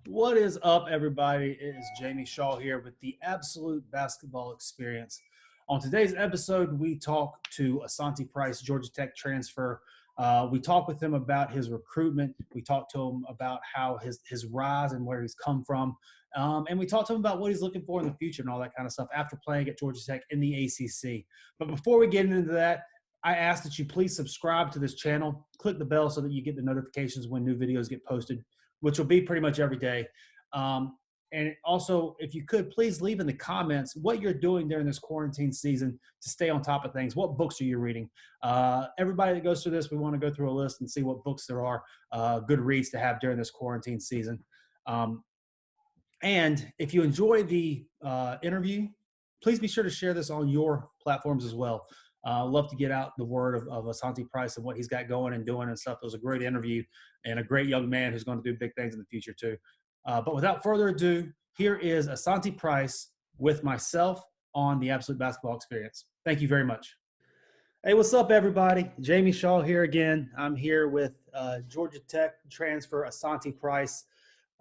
What is up, everybody? It is Jamie Shaw here with the Absolute Basketball Experience. On today's episode, we talk to Asanti Price, Georgia Tech transfer. We talk with him about his recruitment. We talk to him about how his rise and where he's come from. And we talk to him about what he's looking for in the future and all that kind of stuff after playing at Georgia Tech in the ACC. But before we get into that, I ask that you please subscribe to this channel. Click the bell so that you get the notifications when new videos get posted, which will be pretty much every day. And also, if you could, please leave in the comments what you're doing during this quarantine season to stay on top of things. What books are you reading? Everybody that goes through this, we want to go through a list and see what books there are, good reads to have during this quarantine season. And if you enjoy the interview, please be sure to share this on your platforms as well. Love to get out the word of Asanti Price and what he's got going and doing and stuff. It was a great interview and a great young man who's going to do big things in the future too. But without further ado, here is Asanti Price with myself on the Absolute Basketball Experience. Thank you very much. Hey, what's up, everybody? Jamie Shaw here again. I'm here with Georgia Tech transfer Asanti Price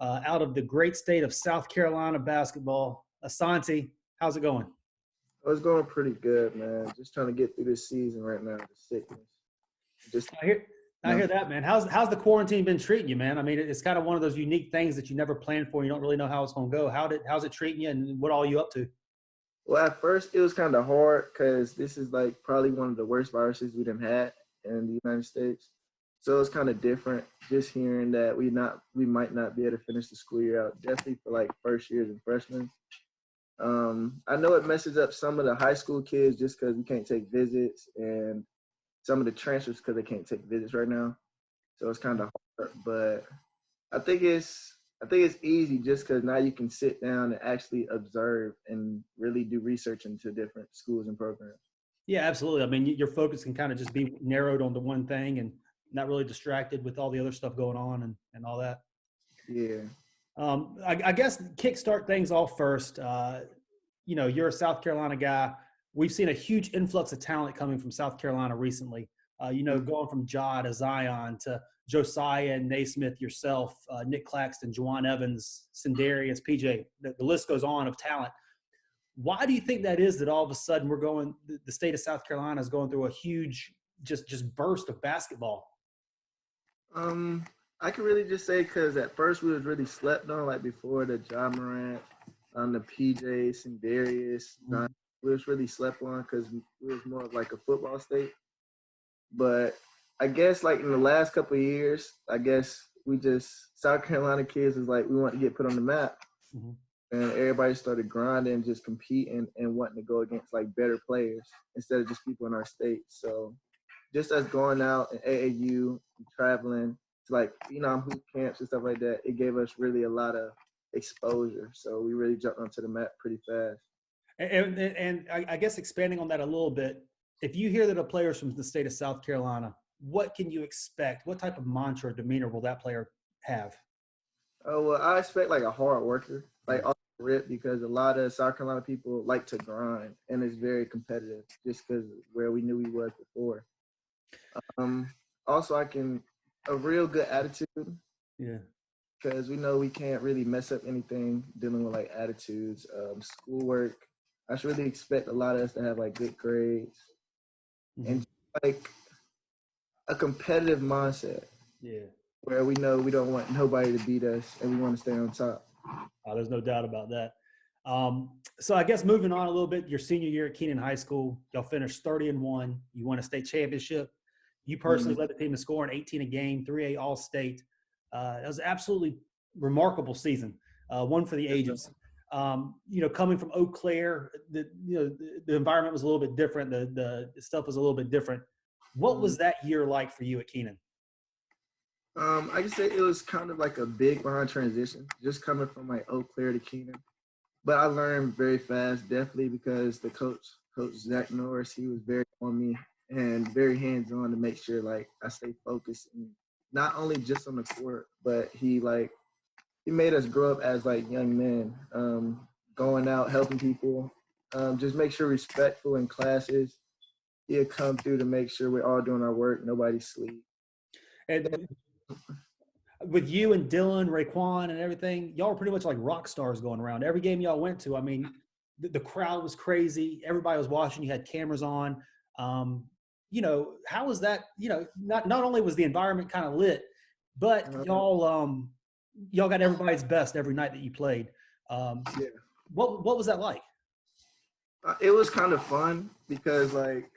out of the great state of South Carolina basketball. Asanti, how's it going? Oh, it's going pretty good, man. Just trying to get through this season right now, the sickness. Just I hear that, man. How's the quarantine been treating you, man? I mean, it's kind of one of those unique things that you never planned for. You don't really know how it's going to go. How's it treating you, and what all you up to? well, at first it was kind of hard because this is like probably one of the worst viruses we done had in the United States. So it's kind of different just hearing that we might not be able to finish the school year out, definitely for like first years and freshmen. I know it messes up some of the high school kids just because we can't take visits, and some of the transfers because they can't take visits right now. So it's kind of hard, but I think it's easy just because now you can sit down and actually observe and really do research into different schools and programs. Yeah, absolutely. I mean, your focus can kind of just be narrowed onto one thing and not really distracted with all the other stuff going on and all that. Yeah. I guess kickstart things off first. You're a South Carolina guy. We've seen a huge influx of talent coming from South Carolina recently. Going from Ja to Zion to Josiah, Naismith, yourself, Nick Claxton, Juwan Evans, Sindarius, PJ. The list goes on of talent. Why do you think that is that all of a sudden the state of South Carolina is going through a huge just burst of basketball? I can really just say because at first we was really slept on, like before the Ja Morant, the PJs and Darius. We was really slept on because we was more of like a football state. But I guess like in the last couple of years, I guess South Carolina kids is like we want to get put on the map. Mm-hmm. And everybody started grinding, just competing and wanting to go against like better players instead of just people in our state. So just us going out and AAU and traveling to like hoop camps and stuff like that, it gave us really a lot of exposure. So we really jumped onto the map pretty fast. And I guess expanding on that a little bit, if you hear that a player's from the state of South Carolina, what can you expect? What type of mantra or demeanor will that player have? Oh, well, I expect like a hard worker, like off the rip, because a lot of South Carolina people like to grind, and it's very competitive just because where we knew we was before. Also, a real good attitude. Yeah. Because we know we can't really mess up anything dealing with like attitudes, schoolwork. I should really expect a lot of us to have like good grades and like a competitive mindset. Yeah. Where we know we don't want nobody to beat us and we want to stay on top. There's no doubt about that. So I guess moving on a little bit, your senior year at Keenan High School, y'all finished 30-1. You won a state championship. You personally led the team in scoring 18 a game, 3A All-State. That was an absolutely remarkable season, one for the ages. Coming from Eau Claire, the environment was a little bit different. The stuff was a little bit different. What was that year like for you at Keenan? I can say it was kind of like a big behind transition, just coming from like Eau Claire to Keenan. But I learned very fast, definitely because the coach Zach Norris, he was very on me and very hands-on to make sure like I stay focused, and not only just on the court, but he made us grow up as like young men, going out helping people, just make sure respectful in classes. He'll come through to make sure we're all doing our work, nobody sleep. And with you and Dylan, Raekwon, and everything, y'all were pretty much like rock stars going around. Every game y'all went to, I mean, the crowd was crazy. Everybody was watching. You had cameras on. Um, how was that? Not only was the environment kind of lit, but Uh, y'all got everybody's best every night that you played. yeah. What was that like? It was kind of fun because like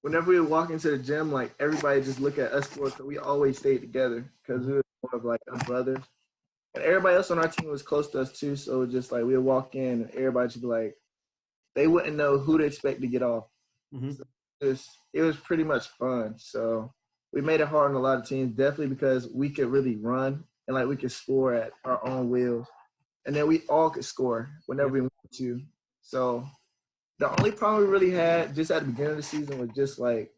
whenever we would walk into the gym, like everybody just look at us four, so we always stayed together because we were more of like a brother. And everybody else on our team was close to us too, so just like we would walk in and everybody should be like, they wouldn't know who to expect to get off. Mm-hmm. So it was pretty much fun. So we made it hard on a lot of teams, definitely because we could really run and like we could score at our own will, and then we all could score whenever Yep. we wanted to. So the only problem we really had just at the beginning of the season was just like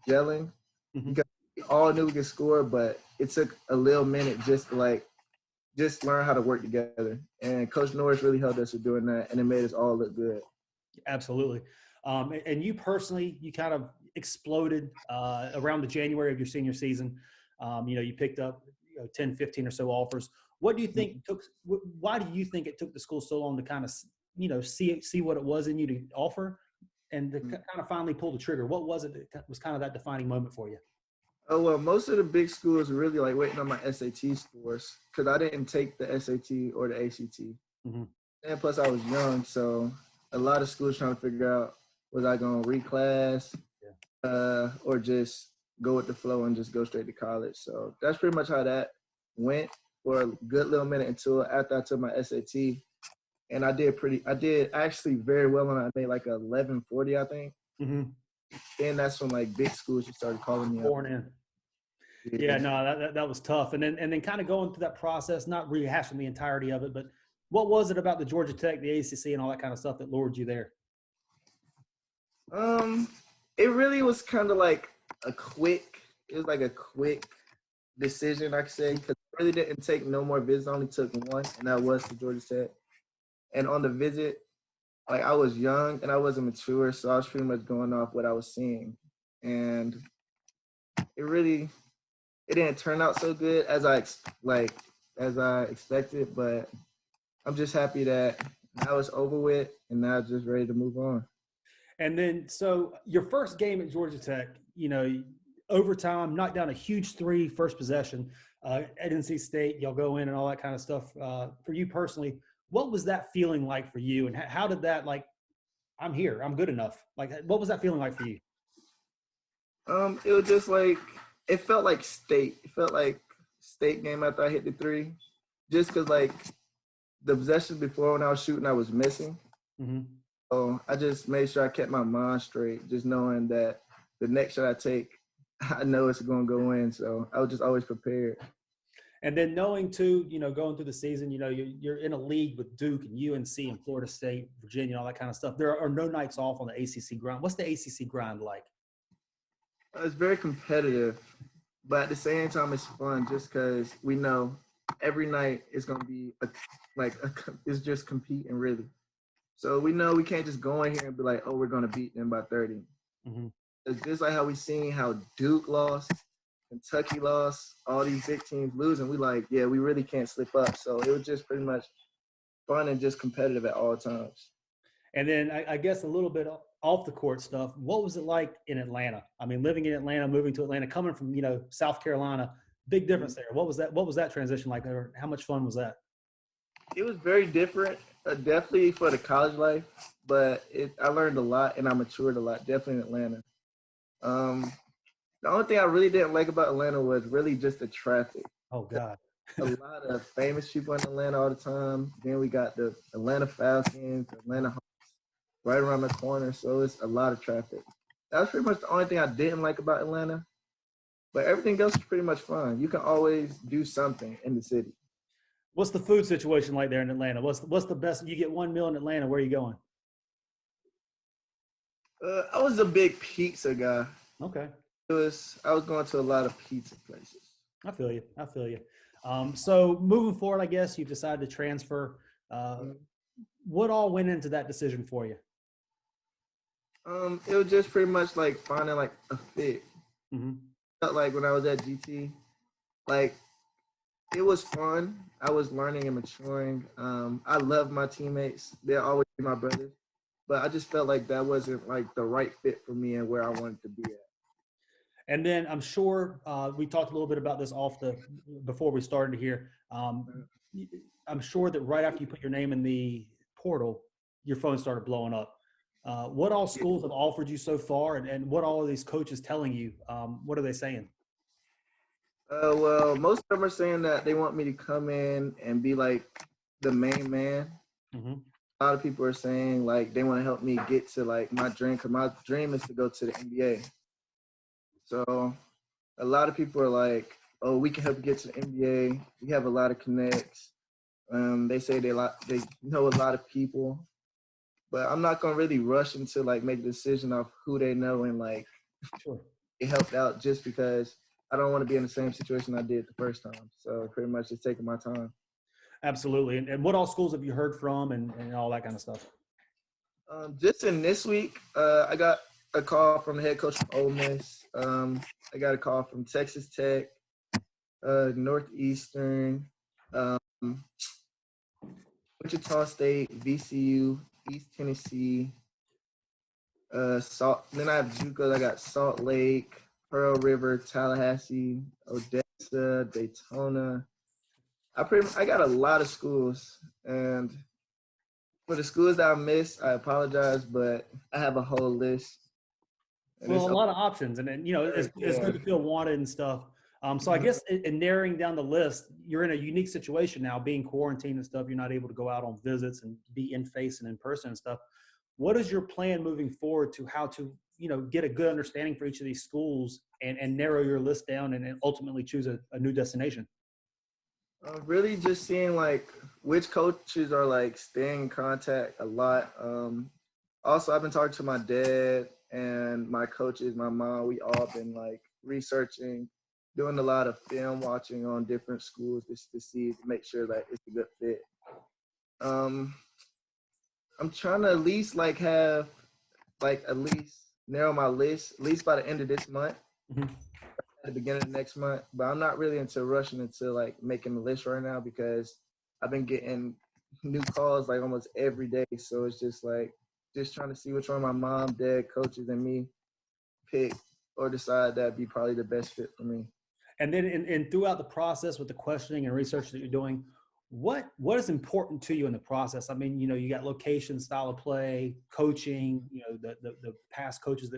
gelling, Mm-hmm. because we all knew we could score, but it took a little minute just to like just learn how to work together. And Coach Norris really helped us with doing that, and it made us all look good. Absolutely. And you personally, you kind of exploded around the January of your senior season. You picked up 10, 15 or so offers. What do you think why do you think it took the school so long to kind of, see what it was in you to offer and to kind of finally pull the trigger? What was it that was kind of that defining moment for you? Oh, well, most of the big schools were really like waiting on my SAT scores because I didn't take the SAT or the ACT. Mm-hmm. And plus, I was young, so a lot of schools trying to figure out was I going to reclass or just go with the flow and just go straight to college. So that's pretty much how that went for a good little minute until after I took my SAT. And I did actually very well on it. I made like 1140, I think. Mm-hmm. Then that's when like big schools just started calling me up. Born in. Yeah, no, that was tough. And then kind of going through that process, not rehashing the entirety of it, but what was it about the Georgia Tech, the ACC, and all that kind of stuff that lured you there? Um, it really was kind of like it was like a quick decision, I could say, because I really didn't take no more visits. I only took one, and that was to Georgia Tech. And on the visit, like I was young and I wasn't mature, so I was pretty much going off what I was seeing. And it didn't turn out so good as as I expected, but I'm just happy that now it's over with and now just ready to move on. And then, so your first game at Georgia Tech, overtime, knocked down a huge three, first possession at NC State. Y'all go in and all that kind of stuff. For you personally, what was that feeling like for you? And how did that, like, I'm here, I'm good enough? Like, what was that feeling like for you? It was just like it felt like state. It felt like state game after I hit the three, just because like the possessions before when I was shooting, I was missing. Mm-hmm. So I just made sure I kept my mind straight, just knowing that the next shot I take, I know it's going to go in. So I was just always prepared. And then knowing too, going through the season, you're in a league with Duke and UNC and Florida State, Virginia, all that kind of stuff. There are no nights off on the ACC grind. What's the ACC grind like? It's very competitive, but at the same time, it's fun just because we know every night is going to be it's just competing really. So we know we can't just go in here and be like, oh, we're going to beat them by 30. Mm-hmm. It's just like how we seen how Duke lost, Kentucky lost, all these big teams losing. We like, yeah, we really can't slip up. So it was just pretty much fun and just competitive at all times. And then I guess a little bit off the court stuff. What was it like in Atlanta? I mean, living in Atlanta, moving to Atlanta, coming from South Carolina, big difference there. What was that transition like? Or how much fun was that? It was very different, definitely for the college life, but I learned a lot and I matured a lot, definitely in Atlanta. The only thing I really didn't like about Atlanta was really just the traffic. Oh God. A lot of famous people in Atlanta all the time. Then we got the Atlanta Falcons, Atlanta Hawks right around the corner, so it's a lot of traffic. That was pretty much the only thing I didn't like about Atlanta, but everything else is pretty much fun. You can always do something in the city. What's the food situation like there in Atlanta? What's the best? You get one meal in Atlanta. Where are you going? I was a big pizza guy. Okay. I was going to a lot of pizza places. I feel you. So moving forward, I guess you've decided to transfer. What all went into that decision for you? It was just pretty much like finding like a fit. Mm-hmm. Felt like when I was at GT, like It was fun. I was learning and maturing. I love my teammates. They're always my brothers. But I just felt like that wasn't like the right fit for me and where I wanted to be at. And then I'm sure we talked a little bit about this before we started here. I'm sure that right after you put your name in the portal, your phone started blowing up. What all schools have offered you so far, and what all are these coaches telling you? What are they saying? Well, most of them are saying that they want me to come in and be like the main man. Mm-hmm. A lot of people are saying like they want to help me get to like my dream, because my dream is to go to the NBA. So a lot of people are like, "Oh, we can help you get to the NBA. We have a lot of connects." They say they know a lot of people, but I'm not gonna really rush into like make a decision of who they know and like Sure. it helped out just because I don't want to be in the same situation I did the first time. So pretty much just taking my time. Absolutely. And what all schools have you heard from, and all that kind of stuff? Just in this week, I got a call from the head coach from Ole Miss. I got a call from Texas Tech, Northeastern, um, Wichita State, VCU, East Tennessee. Then I have JUCOs. I got Salt Lake, Pearl River, Tallahassee, Odessa, Daytona. I got a lot of schools, and for the schools that I missed, I apologize, but I have a whole list. And Well, it's a lot of options, and then it's good to feel wanted and stuff. So I guess in narrowing down the list, you're in a unique situation now, being quarantined and stuff. You're not able to go out on visits and be in face and in person and stuff. What is your plan moving forward to how to get a good understanding for each of these schools and narrow your list down and ultimately choose a new destination? really just seeing like which coaches are like staying in contact a lot. Also, I've been talking to my dad and my coaches, my mom. We all been like researching, doing a lot of film watching on different schools just to see to make sure that it's a good fit. Um, I'm trying to at least like have like at least narrow my list at least by the end of this month. Mm-hmm. At the beginning of next month, but I'm not really into rushing into like making the list right now because I've been getting new calls like almost every day. So it's just like just trying to see which one my mom, dad, coaches, and me pick or decide that'd be probably the best fit for me. And then throughout the process with the questioning and research that you're doing, what is important to you in the process? I mean, you got location, style of play, coaching, the past coaches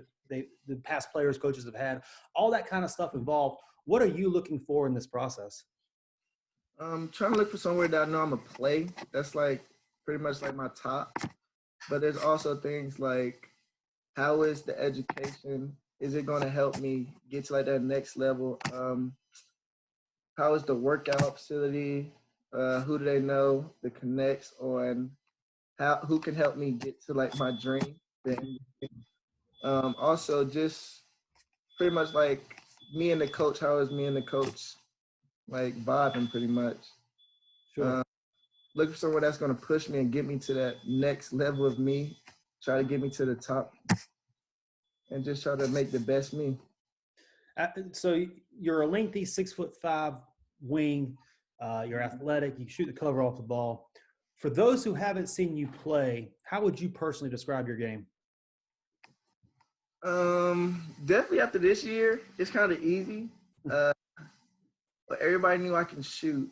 the past players coaches have had, all that kind of stuff involved. What are you looking for in this process? Trying to look for somewhere that I know I'm gonna play. That's like pretty much like my top. But there's also things like how is the education? Is it going to help me get to like that next level? How is the workout facility? Who do they know? The connects on who can help me get to like my dream. Then also just pretty much like me and the coach. How is me and the coach like vibing pretty much? Sure. Look for someone that's going to push me and get me to that next level of me. Try to get me to the top, and just try to make the best me. So you're a lengthy 6'5" wing. You're athletic. You shoot the cover off the ball. For those who haven't seen you play, how would you personally describe your game? Definitely after this year, it's kind of easy. But everybody knew I can shoot,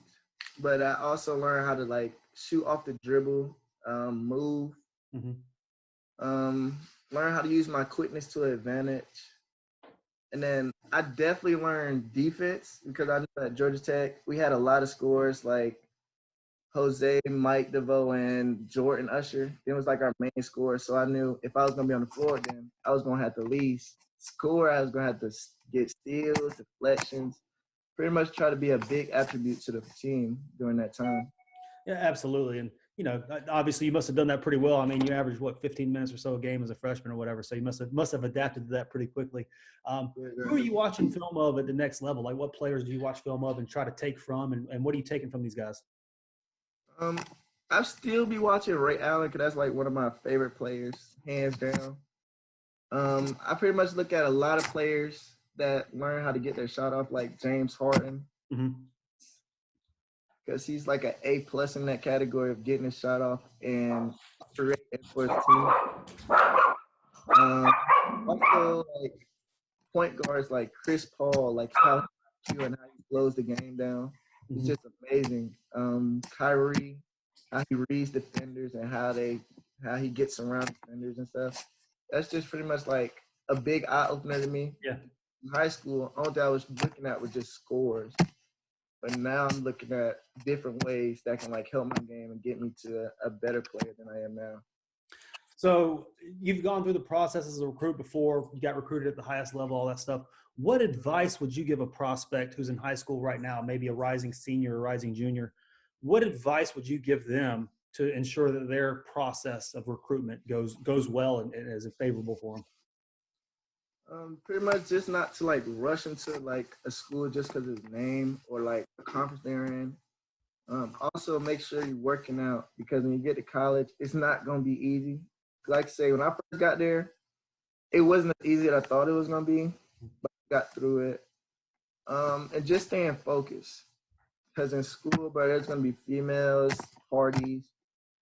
but I also learned how to like shoot off the dribble, move, Mm-hmm. learn how to use my quickness to advantage. And then I definitely learned defense because I knew at Georgia Tech we had a lot of scores like Jose, Mike DeVoe, and Jordan Usher. It was like our main scorers. So I knew if I was gonna be on the floor, then I was gonna have to at least score. I was gonna have to get steals, deflections, pretty much try to be a big attribute to the team during that time. Yeah, absolutely. And obviously you must have done that pretty well. I mean, you averaged 15 minutes or so a game as a freshman or whatever. So you must have adapted to that pretty quickly. Who are you watching film of at the next level? Like, what players do you watch film of and try to take from, and what are you taking from these guys? I still be watching Ray Allen because that's like one of my favorite players, hands down. I pretty much look at a lot of players that learn how to get their shot off, like James Harden. Mm-hmm. because he's like an A+ in that category of getting a shot off and creating for his team. Also, like point guards like Chris Paul, like how he and how he slows the game down. It's just amazing. Kyrie, how he reads defenders and how he gets around defenders and stuff. That's just pretty much like a big eye opener to me. Yeah. In high school, all that I was looking at was just scores. But now I'm looking at different ways that can like help my game and get me to a better player than I am now. So you've gone through the process as a recruit before. You got recruited at the highest level, all that stuff. What advice would you give a prospect who's in high school right now, maybe a rising senior or rising junior? What advice would you give them to ensure that their process of recruitment goes well and is favorable for them? Pretty much just not to like rush into like a school just because of its name or like a conference they're in. Also make sure you're working out because when you get to college, it's not gonna be easy. Like I say, when I first got there, it wasn't as easy as I thought it was gonna be, but I got through it. And just staying focused. Because in school, bro, there's gonna be females, parties,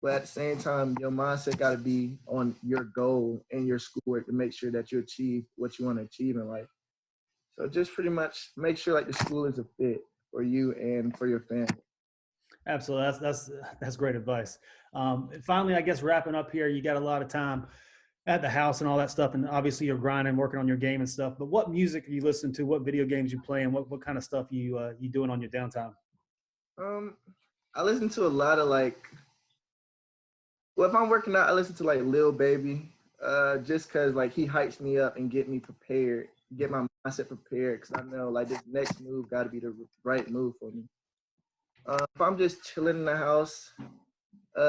but at the same time, your mindset got to be on your goal and your schoolwork to make sure that you achieve what you want to achieve in life. So just pretty much make sure like the school is a fit for you and for your family. Absolutely. That's great advice. Finally, I guess wrapping up here, you got a lot of time at the house and all that stuff. And obviously you're grinding, working on your game and stuff, but what music are you listening to? What video games you playing? What kind of stuff you doing on your downtime? I listen to a lot of like, well, if I'm working out, I listen to like Lil Baby, just cause like he hypes me up and get me prepared, get my mindset prepared. Cause I know like this next move got to be the right move for me. If I'm just chilling in the house,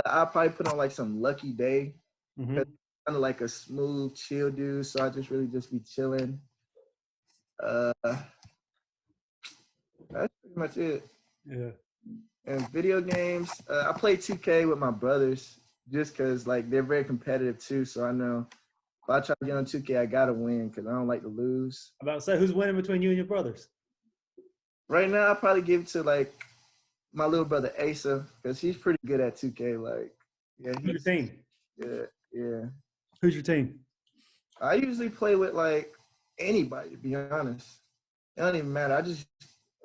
I'll probably put on like some Lucky Day. Kind of like a smooth, chill dude. So I just really just be chilling. That's pretty much it. Yeah. And video games, I play 2K with my brothers just because like they're very competitive too. So I know if I try to get on 2K, I gotta win because I don't like to lose. I'm about to say, who's winning between you and your brothers? Right now, I'll probably give it to like my little brother Asa because he's pretty good at 2K. Like, yeah, Who's your team? Yeah. Who's your team? I usually play with like anybody, to be honest. It don't even matter. I just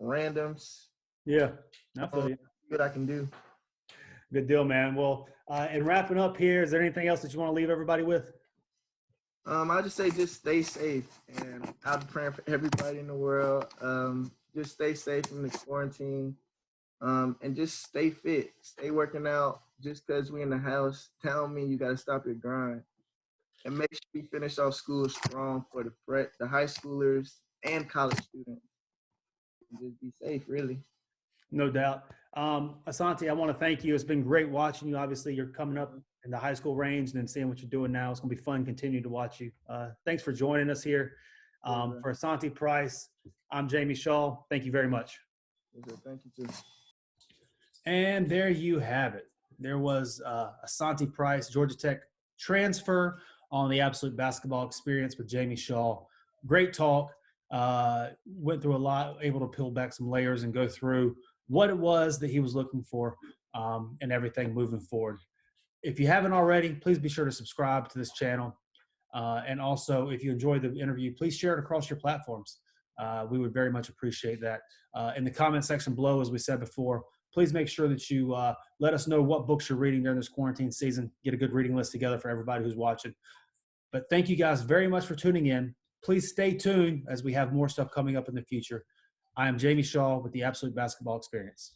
randoms. Yeah, I feel you. What I can do. Good deal, man. Well, and wrapping up here, is there anything else that you want to leave everybody with? I just say just stay safe, and I'll be praying for everybody in the world. Just stay safe from the quarantine, and just stay fit, stay working out. Just because we're in the house, tell me you got to stop your grind, and make sure you finish off school strong for the high schoolers and college students. And just be safe, really. No doubt. Asanti, I want to thank you. It's been great watching you. Obviously, you're coming up in the high school range and then seeing what you're doing now. It's going to be fun continuing to watch you. Thanks for joining us here. For Asanti Price, I'm Jamie Shaw. Thank you very much. Thank you, too. And there you have it. There was Asanti Price, Georgia Tech transfer on the Absolute Basketball Experience with Jamie Shaw. Great talk. Went through a lot, able to peel back some layers and go through what it was that he was looking for and everything moving forward. If you haven't already, please be sure to subscribe to this channel. And also, if you enjoyed the interview, please share it across your platforms. We would very much appreciate that. In the comment section below, as we said before, please make sure that you let us know what books you're reading during this quarantine season. Get a good reading list together for everybody who's watching. But thank you guys very much for tuning in. Please stay tuned as we have more stuff coming up in the future. I am Jamie Shaw with the Absolute Basketball Experience.